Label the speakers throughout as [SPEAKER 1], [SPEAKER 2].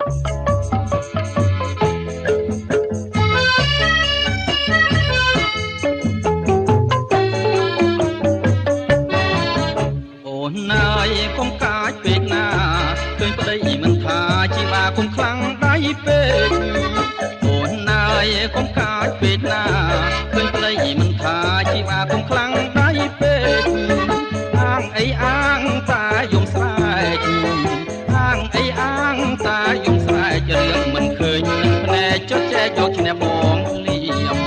[SPEAKER 1] អូនណាយកុំកាចពេកណាឃើញប្តីមិនថាជីវាកុំខ្លាំងដៃពេកអូនណាយកុំកាចពេកណាឃើញប្តីមិនថាជីវាកុំខ្លាំងដៃពេកអាងអីអាងតាយំស្រែកអាងអីអាងតាយំស្រែករឿងមិនឃើញនឹងភ្នែកចុចចែកយកឈ្នះបងលៀម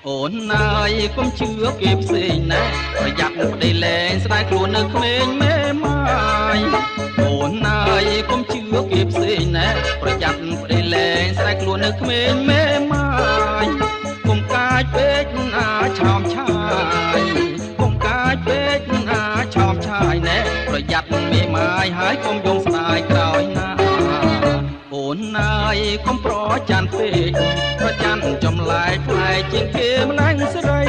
[SPEAKER 1] អូនណាយកុំជឿគេផ្សេងណាប្រយ័ត្នប្តីលែងស្ដាយខ្លួននៅក្មេងមេម៉ាយអូនណាយកុំជឿគេផ្សេងណាប្រយ័ត្នប្តីលែងស្ដាយខ្លួននៅក្មេងមេម៉ាយកុំកាចពេកណាឆោមឆាយកុំកាចពេកណាឆោមឆាយណែប្រយ័ត្នមេម៉ាយហើយកុំយំស្ដាយក្រោយណាអូនណាយកុំប្រច័ណ្ឌពេកប្រច័ណ្ឌចម្លែកផ្លែជាងគេម្លាញ់ស្រី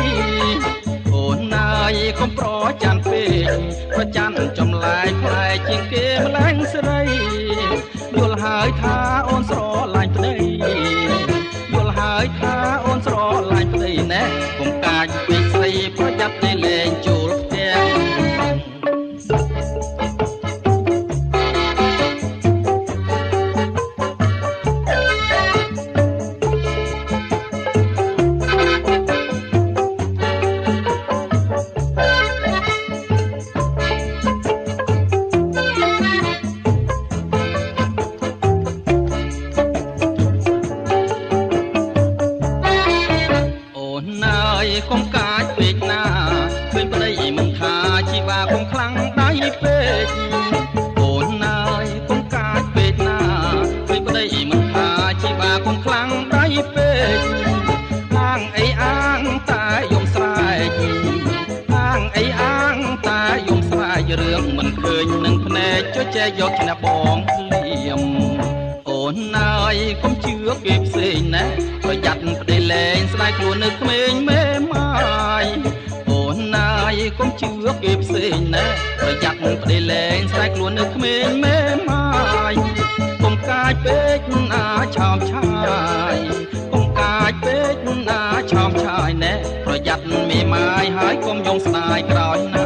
[SPEAKER 1] អូនណាយកុំប្រច័ណ្ឌពេកប្រច័ណ្ឌចម្លែកផ្លែជាងគេម្លាញ់ស្រីយល់ហើយថាអូនស្រឡាញ់ប្តីយល់ហើយថាអូនស្រឡាញ់ប្តីណែកុំកាចពេកស្រីប្រយ័ត្នតែលែងចូលផ្ទះកុំកាចពេកណាឃើញប្តីមិនថាជីវាកុំខ្លាំងដៃពេកអូនណាយកុំកាចពេកណាឃើញប្តីមិនថាជីវាកុំខ្លាំងដៃពេកអាងអីអាងតាយំស្រែកអាងអីអាងតាយំស្រែករឿងមិនឃើញនឹងភ្នែកចុចចែកយកឈ្នះបងលៀមអូនណាយកុំជឿគេផ្សេងណាប្រយ័ត្នប្តីលែងស្ដាយខ្លួននៅក្មេងមេម៉ាយអូនណាយកុំជឿគេផ្សេងណាប្រយ័ត្នប្តីលែងស្ដាយខ្លួននៅក្មេងមេម៉ាយកុំកាចពេកណាឆោមឆាយកុំកាចពេកណាឆោមឆាយណែប្រយ័ត្នមេម៉ាយហើយកុំយំស្ដាយក្រោយណា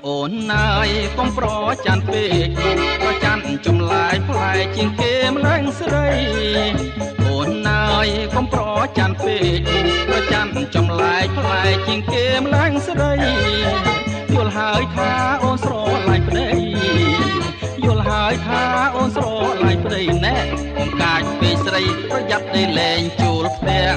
[SPEAKER 1] អូនណាយកុំប្រច័ណ្ឌពេកប្រច័ណ្ឌចម្លែកផ្លែជាងគេម្លាញ់ស្រីអូនណាយកុំប្រច័ណ្ឌពេកប្រច័ណ្ឌចម្លែកផ្លែជាងគេម្លាញ់ស្រីយល់ហើយថាអូនស្រឡាញ់ប្តីយល់ហើយថាអូនស្រឡាញ់ប្តីណែកុំកាចពេកស្រីប្រយ័ត្នតែលែងចូលផ្ទះ